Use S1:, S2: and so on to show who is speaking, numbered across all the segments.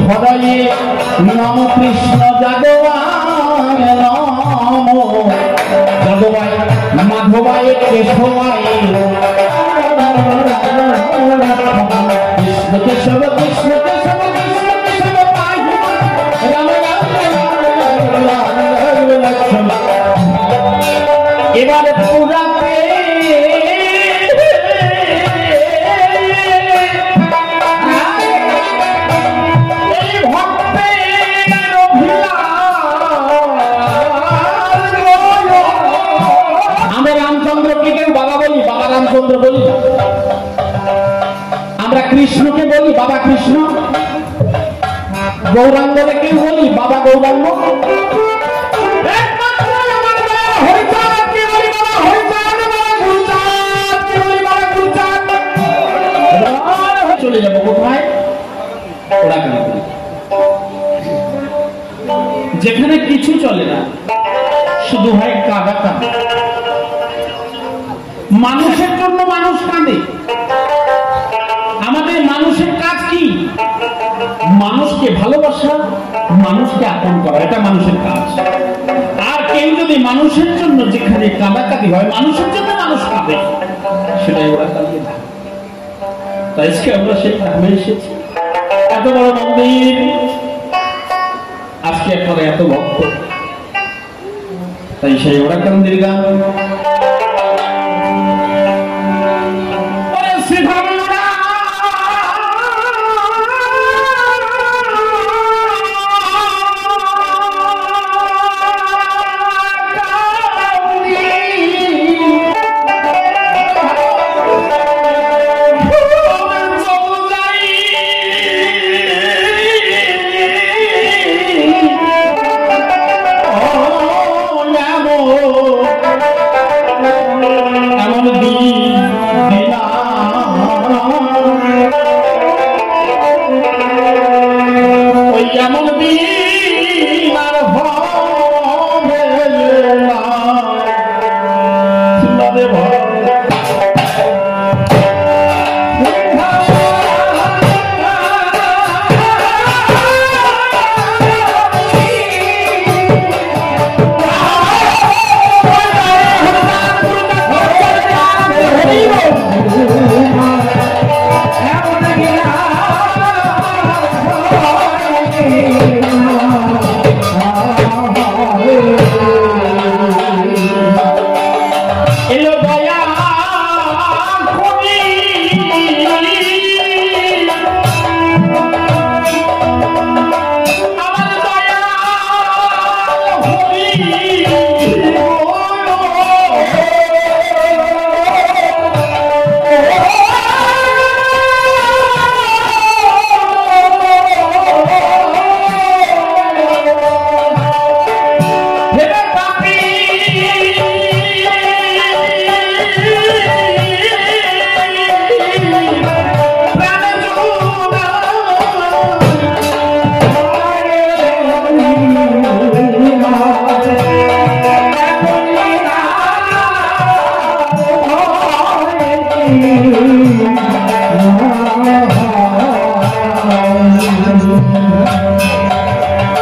S1: হরয়ে নম কৃষ্ণ যাদবায় নম যাদবায় মাধবায় কেশবায় কৃষ্ণ কেশব কৃষ্ণ কেশব কৃষ্ণ কেশব পাই রাম রাম লক্ষ্মণ। এবারে পুরাতে রামচন্দ্র বলি, আমরা কৃষ্ণকে বলি বাবা কৃষ্ণ, গৌরাঙ্গকে কেউ বলি বাবা গৌরাঙ্গ, চলে যাবো কোথায়? যেখানে কিছু চলে না, শুধু হয় কাঁদা কাঁদা। মানুষের জন্য মানুষ কাঁদে। আমাদের মানুষের কাজ কি? মানুষকে ভালোবাসা, মানুষকে আপন করা, এটা মানুষের কাজ। আর কেউ যদি মানুষের জন্য যেখানে কাঁদাকাঁদি হয়, মানুষের জন্য মানুষ কাঁদে, সেটাই ওরা কাঁদিয়ে থাকে। তাই আজকে আমরা সেই গ্রামে এসেছি, এত বড় মন্দির, আজকে একবারে এত ভক্ত, তাই সেই ওরা কান্দির গান।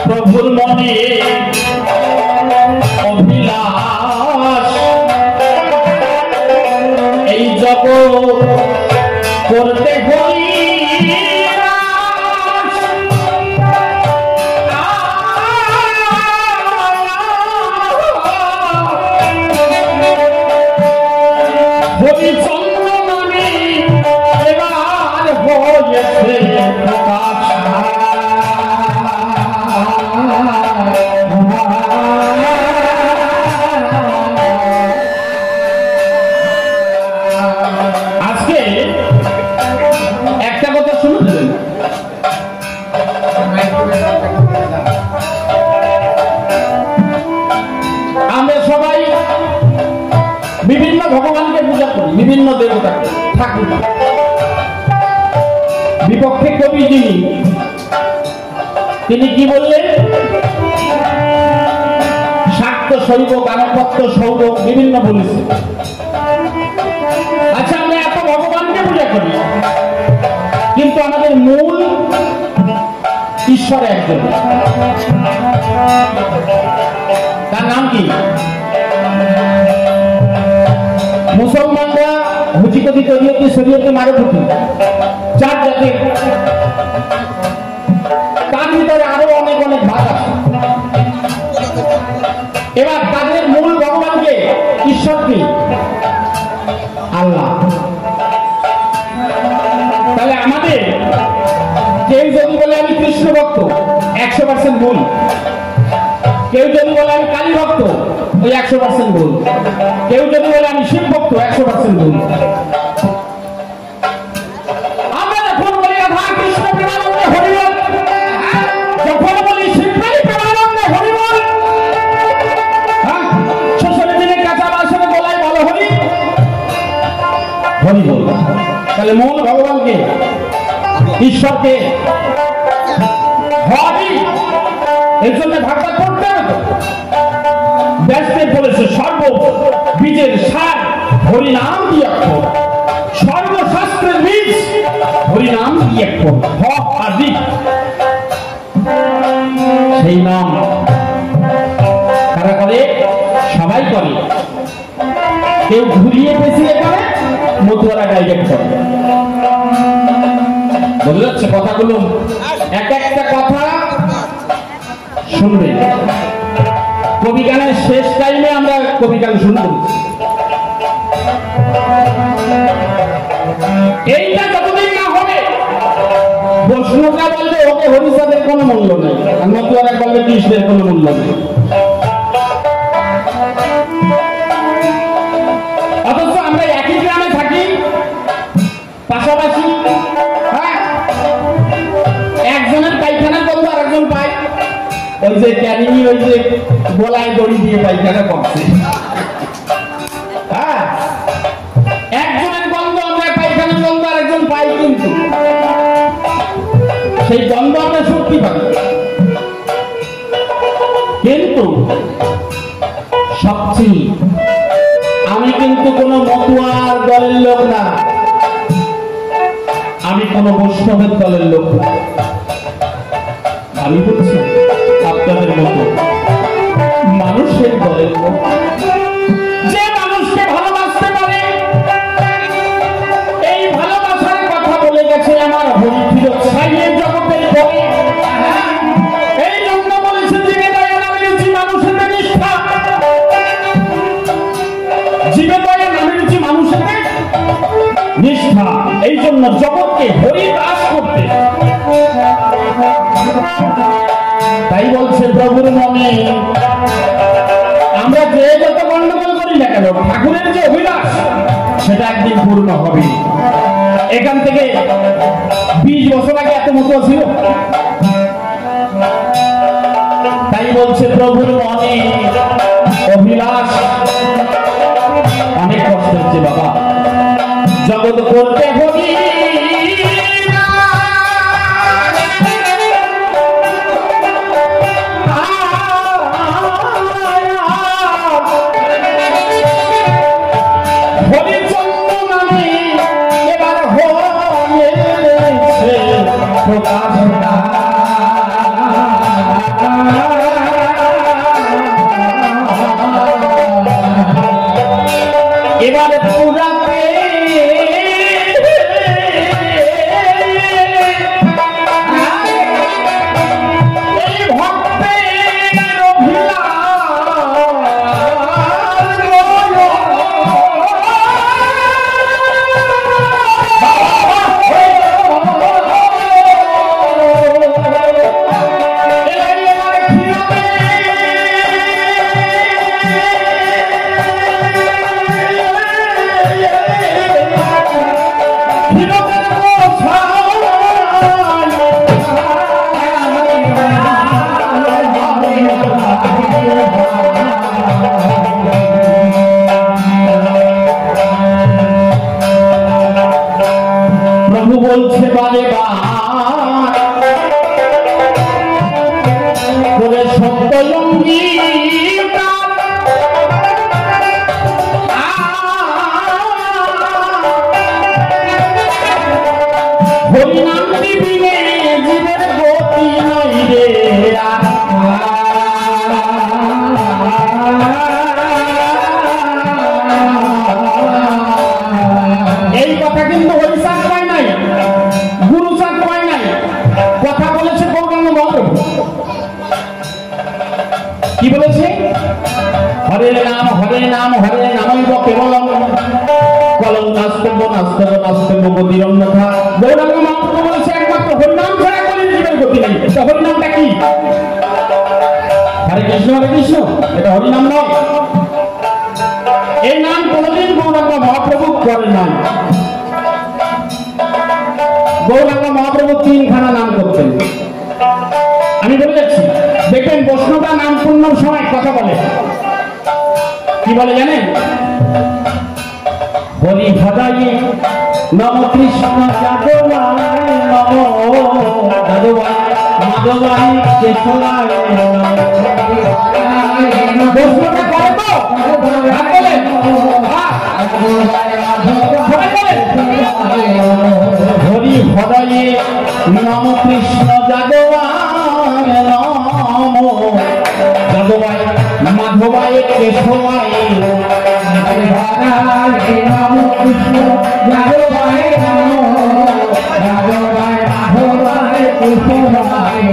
S1: প্রভুর মনে অভিলাষ, এই জগৎ করতে হই বিভিন্ন ভগবানকে পূজা করি, বিভিন্ন দেবতাকে, ঠাকুর। বিপক্ষে কবি যিনি, তিনি কি বললেন? শাক্ত শৈব গানপত্য সৌর বিভিন্ন বলেছে। আচ্ছা, আমরা এত ভগবানকে পূজা করি, কিন্তু আমাদের মূল ঈশ্বর একজন, তার নাম কি? মুসলমানরা হুচিকতি তরিয়তি শরীয়তে মারফতি 4 জাতির, তার ভিতরে আরো অনেক অনেক ভাগ আছে। এবার তাদের মূল ভগবানকে, ঈশ্বর কি? আল্লাহ। তাহলে আমাদের কেউ যদি বলে আমি কৃষ্ণ ভক্ত, 100% ভুল। কেউ যদি বলে আমি কালী ভক্ত, ওই 100% ভুল। কেউ যদি বলে আমি শিব ভক্ত, 100% ভুল। আমরা যখন বলি রাধা কৃষ্ণ প্রেমানন্দে হরিবল, যখন বলি শিবকালী প্রেমানন্দে হরিবল, শ্বশুর দিনের কাঁচা বাসনে গলায় বলো হরি হরিবল। তাহলে মূল ভগবানকে, ঈশ্বরকে হরি, এর জন্য ভাগটা করতে হবে। ব্যাসদেব বলেছে সর্ব বীজের সার হরিনাম কি অক্ষর, সর্বশাস্ত্রের বীজ হরিনাম কি অক্ষর, হ আদি। সেই নাম কারা করে? সবাই করে। কেউ ঘুরিয়ে পেছিয়ে করে, মতুয়ারা ডাইরেক্ট করে। বোঝা যাচ্ছে কথাগুলো? এক একটা কথা শুনবে। কবি গানের শেষ টাইমে আমরা কবি গান শুনব। এইটা যতদিন না হবে, বৈষ্ণবরা বলবে ওকে হরিচাঁদের কোনো মূল্য নেই, আর মতুয়ারা বলবে কৃষ্ণের কোনো মূল্য নেই। অথচ আমরা একই গ্রামে থাকি, পাশাপাশি, একজনের পায়খানা করবো আর একজন পায় ওই যে ক্যানিনি, ওই যে গলায় দড়ি দিয়ে পায়খানা করছে। হ্যাঁ, একজনের গন্ধ আমরা পায়খানা গন্ধ আর একজন পাই, কিন্তু সেই গন্ধ আমরা সত্যি পাই। কিন্তু সবচেয়ে আমি কিন্তু কোনো মতুয়ার দলের লোক না, আমি কোন বৈষ্ণবের দলের লোক না। আমি বলছি আপনাদের মতো মানুষের দলের লোক, যে মানুষকে ভালোবাসতে পারে। এই ভালোবাসার কথা বলে গেছে আমার হরি ফিরোজ সাইয়ের জগতের কবি। এই জন্য বলেছে জীবে দয়া নামে রুচি মানুষের নিষ্ঠা, জীবে দয়া নামে রুচি মানুষের নিষ্ঠা। এই জন্য জগৎকে হরিদাস করতে, তাই বলছে প্রভুর মনে আমরা যে যত গন্ডগোল করি না কেন, ঠাকুরের যে অভিলাষ সেটা একদিন পূর্ণ হবে। এখান থেকে 20 বছর আগে এত মতো ছিল। তাই বলছে প্রভুর মনে অভিলাষ। অনেক কষ্ট হচ্ছে বাবা, জগৎ করতে হরি এবারে পুরাতে বলছে বারে করে সত্যলঙ্গী হরিনাম দিবিনে জীবের গতি নয় কি বলেছে? হরে নাম হরে নামৈব কেবলম কলম নাস্তব্য নাস্তব্য নাস্তব্য গতির অন্যথা। গৌরাঙ্গ মহাপ্রভু বলেছে একমাত্র হরিনাম ছাড়া কোনো জীবের গতি নেই। হরিনামটা কি? হরে কৃষ্ণ, এটা হরিনাম নয়। এই নাম কোনদিন গৌরাঙ্গ মহাপ্রভু করেন নাই। গৌরাঙ্গ মহাপ্রভু 3খানা নাম করতেন। আমি বলে যাচ্ছি, দেখবেন বৈষ্ণবরা নাম পূর্ণ সময় কথা বলে, কি বলে জানেন? হরি হৃদয়ে নম কৃষ্ণ যাদবায় নম যাদবায় মাধবায় কেশবায় বৈষ্ণবরা করে তো বলেন হরি হৃদয়ে নম কৃষ্ণ যাদবায় নম যাদবায় মাধবায় কেশবায় নম কৃষ্ণ যাদবায় যাদবায় মাধবায় কেশবায়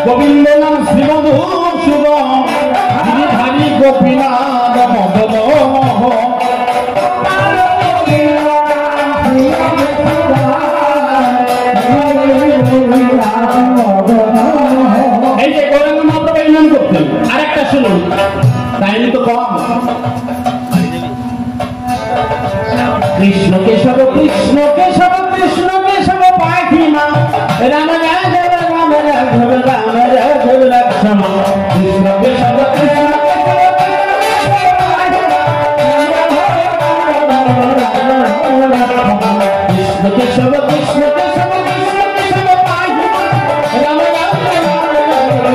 S1: গোবিন্দ নাম শ্রীমধুসূদন ধারি গোপীনাথ মদন এই যে গৌরাঙ্গ মহাপ্রভু এই নাম করতেন। আরেকটা শুনুন, টাইম তো কম। কৃষ্ণ কেশব কৃষ্ণ কেশব কৃষ্ণ কেশব পাখি মা রাম রাঘব রাম রাঘব রাম রাঘব লক্ষ্মণ কৃষ্ণ কেশব কৃষ্ণ কৃষ্ণ কেশব কৃষ্ণ কেশব কৃষ্ণ কেশব পাখি রাম রাঘব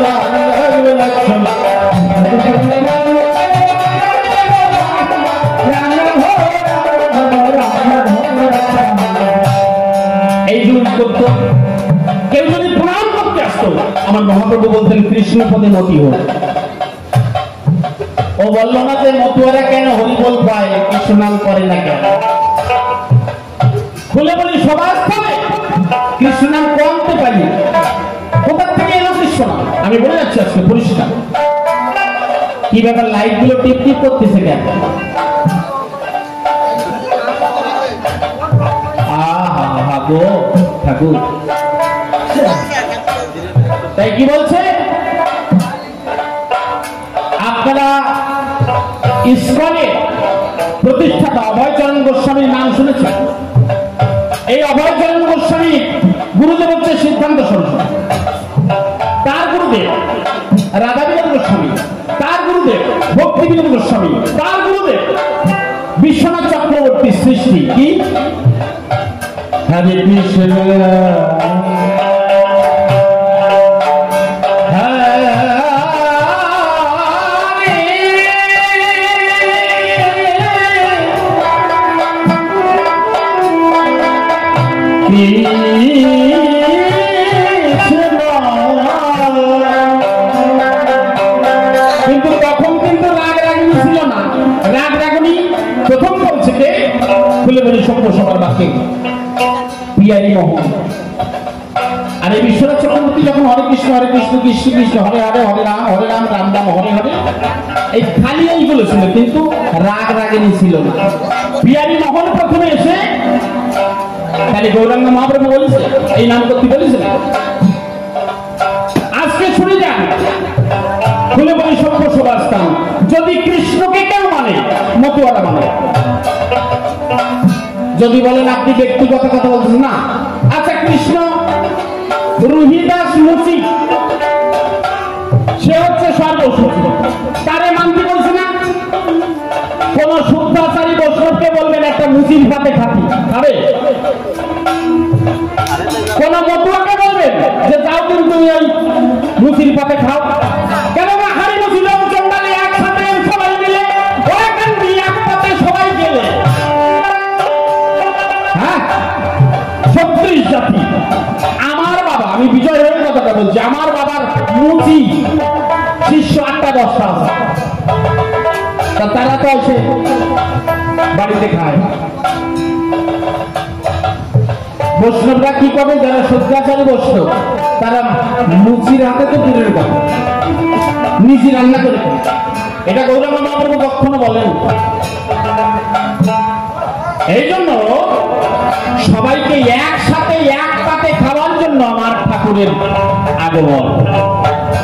S1: রাম রাঘব লক্ষ্মণ কেউ যদি প্রণাম করতে আসতো, আমার মহাপ্রভু বলতেন কৃষ্ণ পদে মতি হোক। ও বলল না যে মতুয়ারা কেন হরিবোল পায়, কৃষ্ণ নাম করে না কেন? খুলে বলি সবার স্থলে কৃষ্ণ নাম কমতে পারি। কোথা থেকে এলো কৃষ্ণ নাম? আমি বলে যাচ্ছি আজকে পরিষ্কার। কি ব্যাপার, লাইট গুলো টিপ টিপ করতেছে কেন? ঠাকুর তাই কি বলছে? আপনারা ইসকনের প্রতিষ্ঠাতা অভয়চরণ গোস্বামীর নাম শুনেছেন। এই অভয়চরণ গোস্বামী গুরুদেব হচ্ছে সিদ্ধান্ত সরস্বতী, তার গুরুদেব রাধাবিনোদ গোস্বামী, তার গুরুদেব ভক্তিবিনোদ গোস্বামী, তার গুরুদেব বিশ্বনাথ চক্রবর্তী সৃষ্টি। কি হরে কৃষ্ণ কিন্তু তখন কিন্তু রাগ রাগনি ছিল না। রাগ রাগনি প্রথম বলছে কে? খুলে বলি সভ্য সবার বাক্যে পিয়ারি মোহন। আর এই বিশ্বনাথ চক্রবর্তী যখন হরে কৃষ্ণ কৃষ্ণ কৃষ্ণ হরে হরে হরে রাম রাম রাম হরে হরে এই খালি এই বলেছিল, কিন্তু রাগ রাগিনী ছিল না। পিয়ারি মোহন প্রথমে এসে খালি গৌরাঙ্গ মহাপ্রভু বলেছে, এই নাম করতে বলেছে। আজকে শুনে যান, খুলে বলি সভ্য সবার স্থান। যদি কৃষ্ণকে কেউ মানে, মতুয়ারা মানে। যদি বলেন আপনি ব্যক্তিগত কথা বলছেন না, আচ্ছা কৃষ্ণ রুহিদাস মুচি সে হচ্ছে সর্বসুচি, তারে মানতে বলছে না। কোন শুদ্ধাচারী বৈষ্ণবকে বলবেন একটা মুচির ভাতে খাতি খাবে? কোন মতুয়াকে বলবেন যে যাও কিন্তু ওই মুচির পাতে খাও? কেন না হাড়ি মুচি লোক চন্ডালে একসাথে সবাই মিলে ওখান দিয়ে এক পাতে সবাই গেলে, হ্যাঁ 36 জাতি। আমার বাবা, আমি বিজয় হয়ে কথাটা বলছি, আমার বাবার মুচি শিষ্য 8টা-10টা আছে, তারা তো এসে বাড়িতে খায়। বৈষ্ণবরা কি করে? যারা শুদ্ধাচারী বৈষ্ণব তারা মুচির হাতে তো দূরের কথা, নিজে রান্না করে। এটা গৌরাঙ্গ মহাপ্রভু কখনো বলেন। এই জন্য সবাইকে একসাথে এক পাতে খাওয়ার জন্য আমার ঠাকুরের আগমন,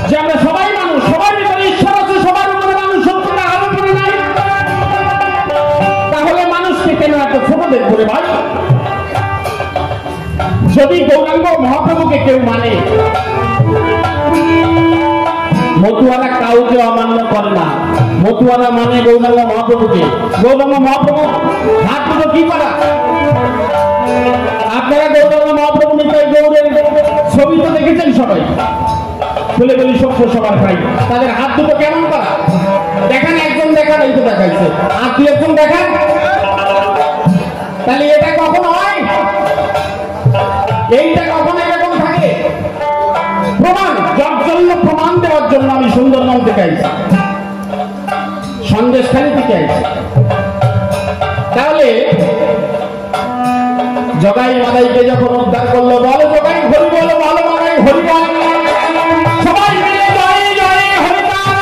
S1: যে আমরা সবাই মানুষ, সবার ভিতরে ঈশ্বর আছে, সবার উপরে মানুষ সত্যটা আরো করে নাই। তাহলে মানুষকে কেন এত ছোট দেখবে ভাই? যদি গৌরাঙ্গ মহাপ্রভুকে কেউ মানে, মতুয়ারা কাউকে অমান্য করে না, মতুয়ারা মানে গৌরাঙ্গ মহাপ্রভুকে। গৌরাঙ্গ মহাপ্রভু হাত দুটো কি করা? আপনারা গৌরাঙ্গ মহাপ্রভু নিতাই গৌরের ছবি তো দেখেছেন সবাই, বলে বলি সত্য সবার ভাই, তাদের হাত দুটো কেমন করা দেখান, একজন দেখান, এই তো দেখাইছে, আর দুই একজন দেখান। তাহলে এটা কখন হয়? এইটা কখন এরকম থাকে? প্রমাণ, যার জন্য প্রমাণ দেওয়ার জন্য আমি সুন্দরবন থেকে আইছি, সন্দেশখালী থেকে আইছি। তাহলে জগাই মাদাইকে যখন উদ্ধার করলো, বলো জগাই হরি বলো, বলো মাদাই হরি বল, সবাই মিলে জয় জয় হরি বল,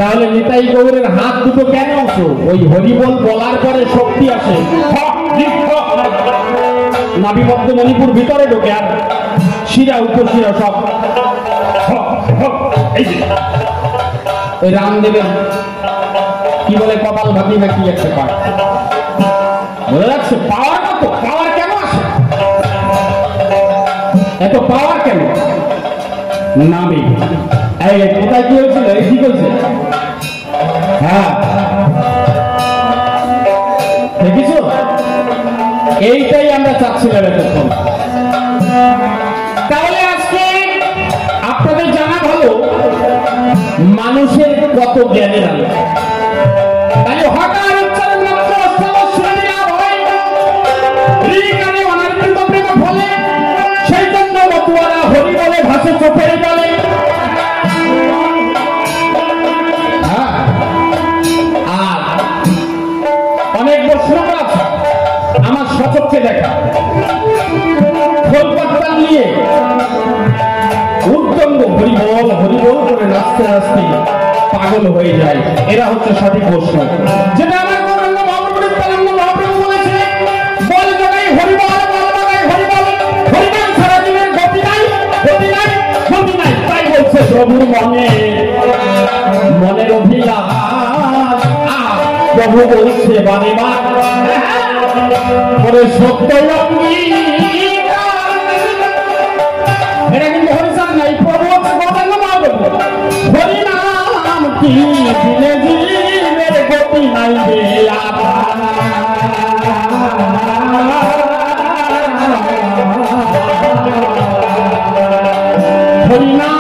S1: তাহলে নিতাই গৌরের হাত দুটো কেন আছো? ওই হরিবল বলার পরে শক্তি আসে, নাভিবদ্ধ মণিপুর ভিতরে ঢোকে, আর শিরা উপশিরা সব ওই রামদেবের কি বলে কপাল ভাতি না কি একটা পাঠ বলে রাখছে। পাওয়ার কত, পাওয়ার কেন আসে? এত পাওয়ার কেন? নামে কোথায় কি হয়েছিল? এই ঠিক হয়েছে, হ্যাঁ দেখেছো? এইটাই আমরা চাচ্ছিলাম এতক্ষণ। তাহলে আজকে আপনাদের জানা ভালো মানুষের কত জ্ঞানের আলো। তাহলে হঠাৎ উচ্চারণ মাত্র অনার্পিত প্রেম ফলে, সেই জন্য মতুয়ারা হরি বলে ভাসে চোখের জলে। আর অনেক বৈষ্ণব আছে আমার সচক্ষে দেখা, খোলপাত্তা নিয়ে উদ্দণ্ড হরিবল হরিবল করে নাচতে নাচতে পাগল হয়ে যায়। এরা হচ্ছে সঠিক বৈষ্ণব, যেটা আমার গৌরাঙ্গ মহাপ্রভু বলেছে, বল জগাই হরিবল, বল জগাই হরিবল, হরিবল সারা জীবনের গতি নাই, গতি নাই, গতি নাই। তাই বলছে প্রভুর মনের অভিলাষ, প্রভু বলছে বারে বার সত্য। এটা কিন্তু হরিচাঁদ নাই, প্রভু হরিনাম কি দিলে জীবের গতি নাই রে। হরিনাম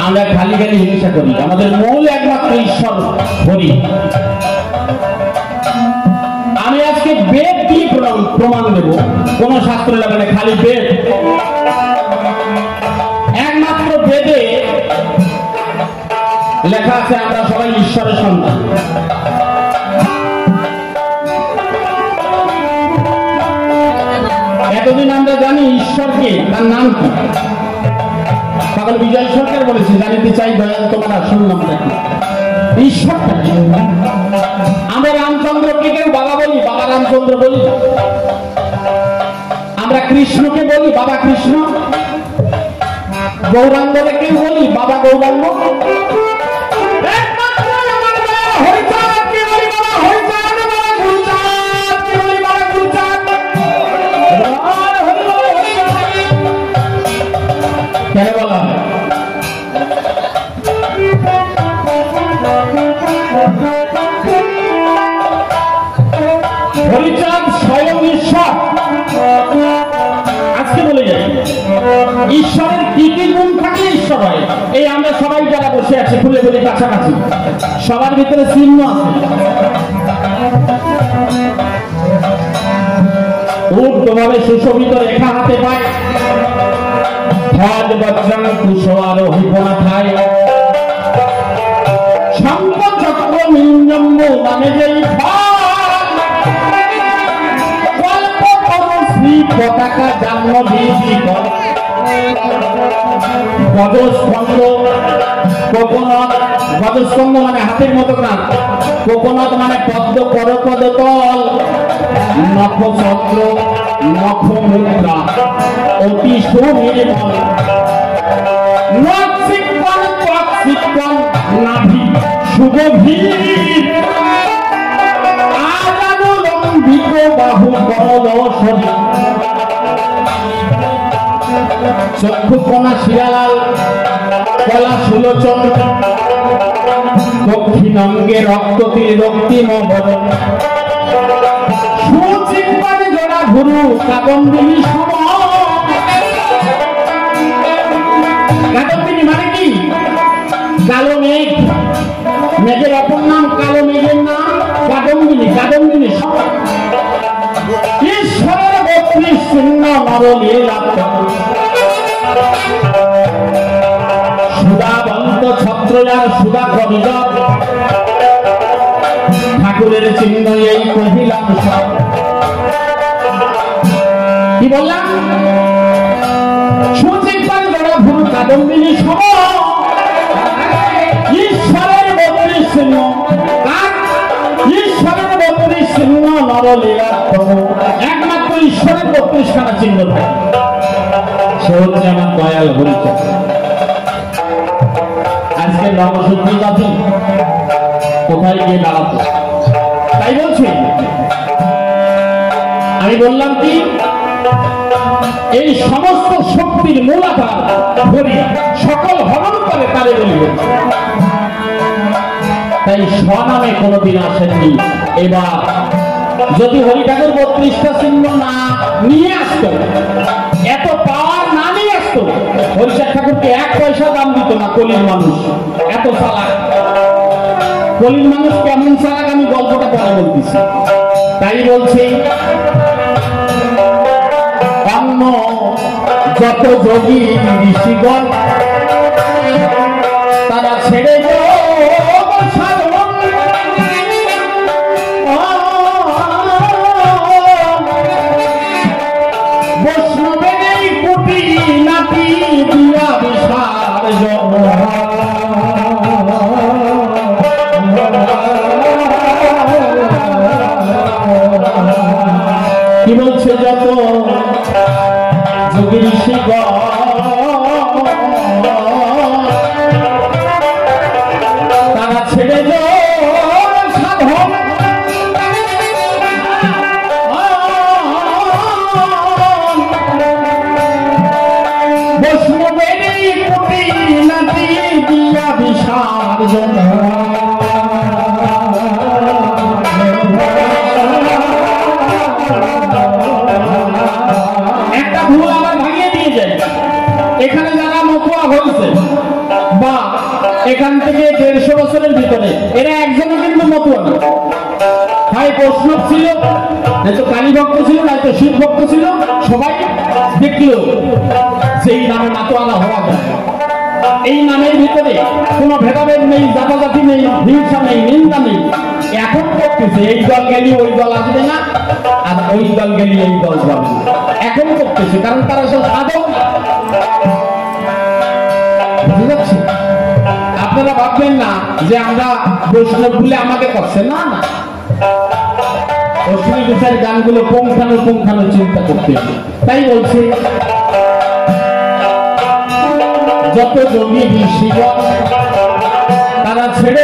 S1: আমরা খালি খালি হিংসা করি, আমাদের মূল একমাত্র ঈশ্বর হরি। আমি আজকে বেদ দিয়ে প্রমাণ দেব, কোন শাস্ত্র লাগবে, খালি বেদ। একমাত্র বেদে লেখা আছে আমরা সবাই ঈশ্বরের সন্তান। এতদিন আমরা জানি ঈশ্বরকে, তার নাম কি? তখন বিজয় সরকার বলেছে, জানিতে চাই দয়াল তোমার আসল নামটা কি? ঈশ্বরটা কি? আমরা রামচন্দ্রকে কেউ বাবা বলি, বাবা রামচন্দ্র বলি। আমরা কৃষ্ণকে বলি বাবা কৃষ্ণ। গৌরাঙ্গকে কেউ বলি বাবা গৌরাঙ্গ। কেন বলা হয়? হরিচাঁদ স্বয়ং ঈশ্বর। আজকে বলে যাই, ঈশ্বরের কি কি গুণ থাকে ঈশ্বর হয়। এই আমরা সবাই যারা বসে আছি খুলে বলি কাছাকাছি, সবার ভিতরে চিহ্ন আছে। ঊর্ধ্বভাবে সুশোভিত রেখা হাতে পায়, ধ্বজ বজ্রাং কুশোয়ার হিপনাথায়, শঙ্খ চক্র নিঞ্জম্ব নামে যেই পতাকা জান্ন গজস্কন্দ, কোকোনট, গজস্কন্দ মানে হাতের মতো কান, কোকোনট মানে পদ্ম করপদতল, নখচক্র নখ মুদ্রা অতি সুনির্মল, নাভি সুগভীর, আজানুলম্বিত বাহু কমল শরীর, চক্ষু কোনা শিরালাল কলা সুলোচন, দক্ষিণ অঙ্গে রক্ততিল রক্তিম বদন, সুচিম্পানে জোড়া ভুরু কাদম্বিনী সম। কাদম্বিনী মানে কি? কালো মেঘ, মেঘের অপর নাম কালো মেঘের নাম কাদম্বিনী, কাদম্বিনী সম। ঈশ্বরের 32 চিহ্ন নরলীলা, সুধাবন্ত ছত্রয়ার সুধা কবিজ, ঠাকুরের চিহ্ন এই কহিলাম সব। কি বললাম? সুচিম্পানে জোড়া ভুরু কাদম্বিনী সম। ঈশ্বরের 32 চিহ্ন, ঈশ্বরের 32 চিহ্ন নরলীলা, একমাত্র ঈশ্বরের 32 খানা চিহ্ন থাকে, সে হচ্ছে আমার দয়াল হরিচাঁদ। আজকে নবসূত্রী জাতি কোথায় গিয়ে দাঁড়াতো? তাই বলছি, আমি বললাম কি, এই সমস্ত শক্তির মূলাধার হরি, সকল হরণ করে তারে বলি। তাই স্বনামে কোনদিন আসেননি। এবার যদি হরি ঠাকুর 32টা চিহ্ন না নিয়ে আসতো, এত পাওয়ার না নিয়ে আসতো, হরিচাঁদ ঠাকুরকে 1 পয়সা দাম দিত না কলির মানুষ। এত চালাক কলির মানুষ, কেমন চালাক আমি গল্পটা পরে বলতেছি। তাই বলছি, অন্য যত যোগী ঋষিগণ তারা ছেড়ে বৈষ্ণবের এই কুটি নাতি দিয়া বিশাল কি বলছে, যত যোগী ঋষিগণ তারা ছেড়ে সাধন, বৈষ্ণবের কুটি নাতি দিয়া বিসর্জন। একটা ভুল আবার ভাঙিয়ে দিয়ে যায়। এখানে যারা মতুয়া হয়েছে বা এখান থেকে 150 বছরের ভিতরে, এরা একজনও কিন্তু মতুয়া না। হয় বৈষ্ণব ছিল, নয়তো কালী ভক্ত ছিল, নয়তো শিব ভক্ত ছিল। সবাই দেখলো যে এই নামে মাতোয়ালা হওয়া যায়। এই নামের ভিতরে কোনো ভেদাভেদ নেই, জাতাজাতি নেই, হিংসা নেই, নিন্দা নেই। এখন করতেছে এই দল গেলি ওই দল আসবে না, আর ওই দল গেলি এই দল যাবে না। এখন করতেছে, কারণ তারা সব সাধক। বুঝতে পারছি? আপনারা ভাববেন না যে আমরা বৈষ্ণব বলে আমাকে করছে, না না। অশ্বিনী ঘোষের গানগুলো পুঙ্খানো চিন্তা করতে হবে। তাই বলছে যত যোগী ঋষিগণ তারা ছেড়ে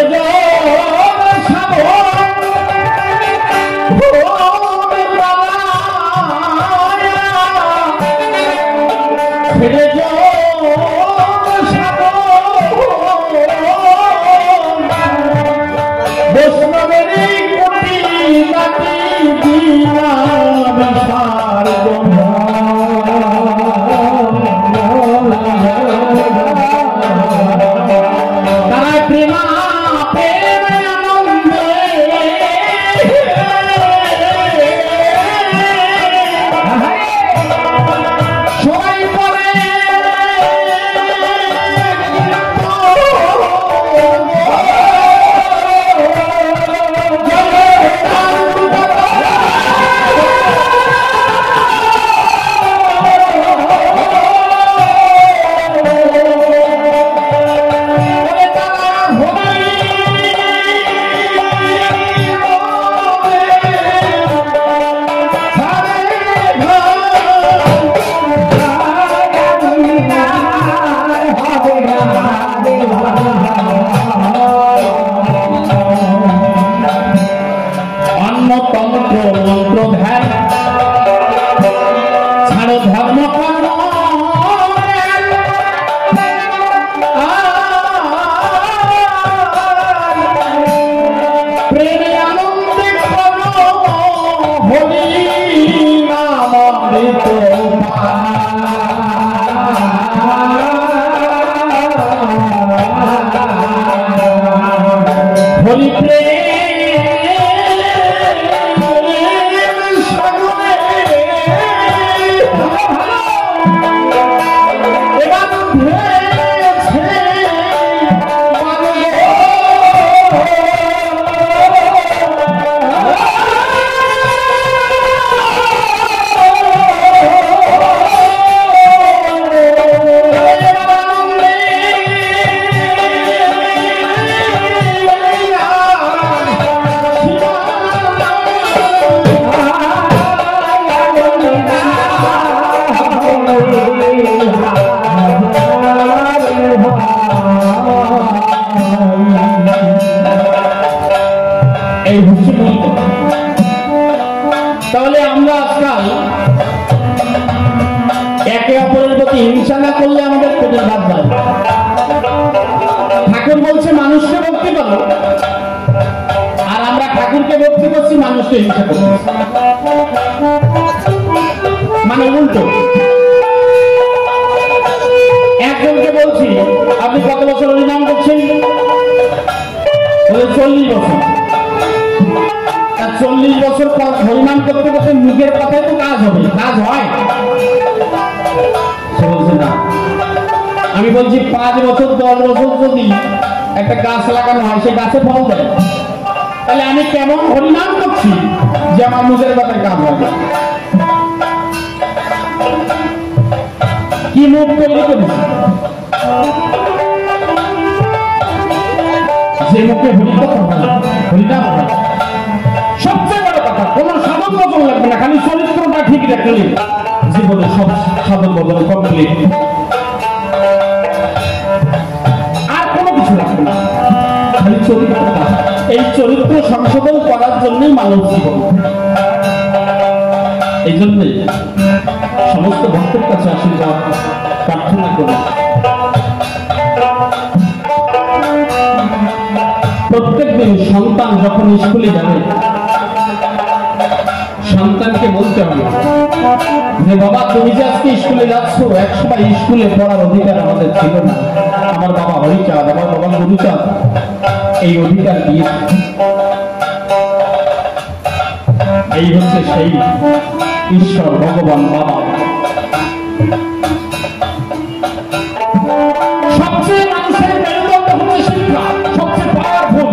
S1: তাহলে আমরা আজকাল একে অপরের প্রতি হিংসা না করলে আমাদের পেটের ভাত যায়। ঠাকুর বলছে মানুষকে ভক্তি করো, আর আমরা ঠাকুরকে ভক্তি করছি, মানুষকে হিংসা করছি। মানে উল্টো। একজনকে বলছি আপনি কত বছর হরিনাম করছেন? 40 বছর। 40 বছর পর হরিনাম করতে করতে মুখের কথায় তো কাজ হবে, কাজ হয়? সে বলছে না। আমি বলছি 5 বছর 10 বছর যদি একটা গাছ লাগানো হয়, সে গাছে ফল দেয়, তাহলে আমি কেমন হরিনাম করছি যে আমার মুখের কথায় কাজ হবে? কি মুখ তৈরি করেছি যে মুখে হরিনাম হয়। সবচেয়ে বড় কথা, কোন সাধন বদল লাগবে না, খালি চরিত্রটা ঠিক রাখলে জীবনে সব সাধন বদল কমপ্লিট। আর কোনো কিছু লাগবে না, খালি চরিত্রটা। এই চরিত্র সংশোধন করার জন্যই মানব জীবন। এই জন্যই সমস্ত ভক্তের কাছে আশীর্বাদ প্রার্থনা করি। প্রত্যেক দিন সন্তান যখন স্কুলে যাবে, সন্তানকে বলতে হবে যে বাবা তুমি যে আজকে স্কুলে যাচ্ছ, একসময় স্কুলে পড়ার অধিকার আমাদের ছিল না। আমার বাবা হরিচাঁদ, আমার বাবা গুরুচাঁদ এই অধিকার দিয়েছে। এই হচ্ছে সেই ঈশ্বর ভগবান বাবা। সবচেয়ে মানুষের মেরুদণ্ড হচ্ছে শিক্ষা, সবচেয়ে পাওয়ারফুল।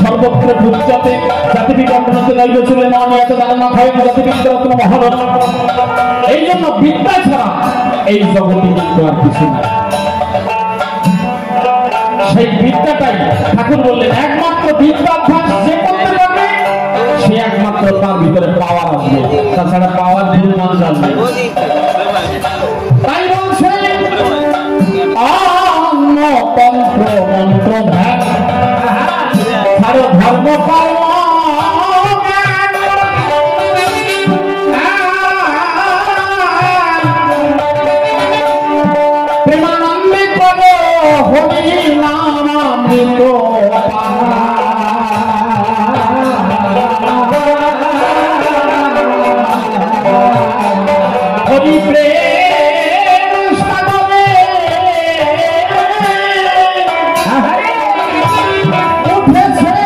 S1: সর্বত্র পূজ্যতে জাতি বিকম্পনতে ছিলেন অনিয়ত ধারণা হয় জাতি বিদ্যারত্ন মহারণ। এই জন্য বিদ্যা ছাড়া এই জগতে কিন্তু আর কিছু না। সেই বিদ্যাটাই ঠাকুর বললেন একমাত্র বিদ্যাভ্যাস যে করতে পারবে সে একমাত্র তার ভিতরে পাওয়ার আসবে, তাছাড়া পাওয়ার ভুল মানুষ আসবে। তাই বলছে অন্য তন্ত্র মন্ত্র ধ্যান ধর্ম পালন প্রেমানন্দে করো হরি নামামৃত হরি প্রেম সাগরে উঠেছে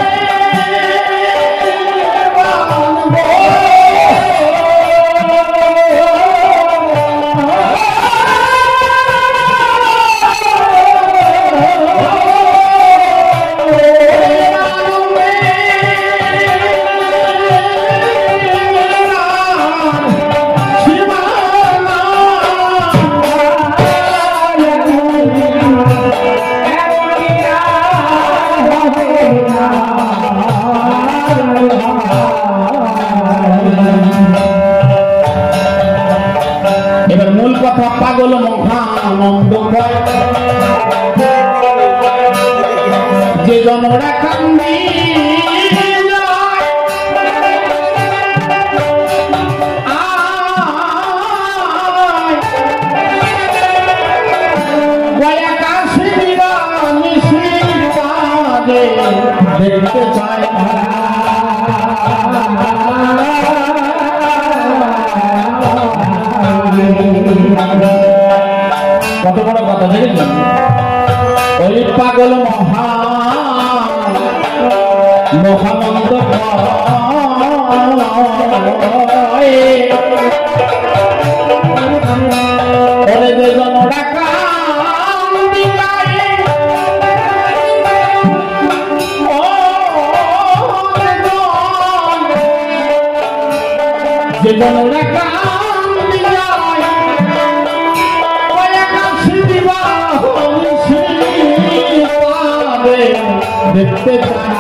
S1: এবার মূল কথা পাগল মহানন্দ যে জনরা কান্দি দেখতে চায় কত বড় কথা দেখেছেন। ওই পাগল মহানন্দ ওরে যে জনরা যে জনরা কান্দি যায় দেখতে চায়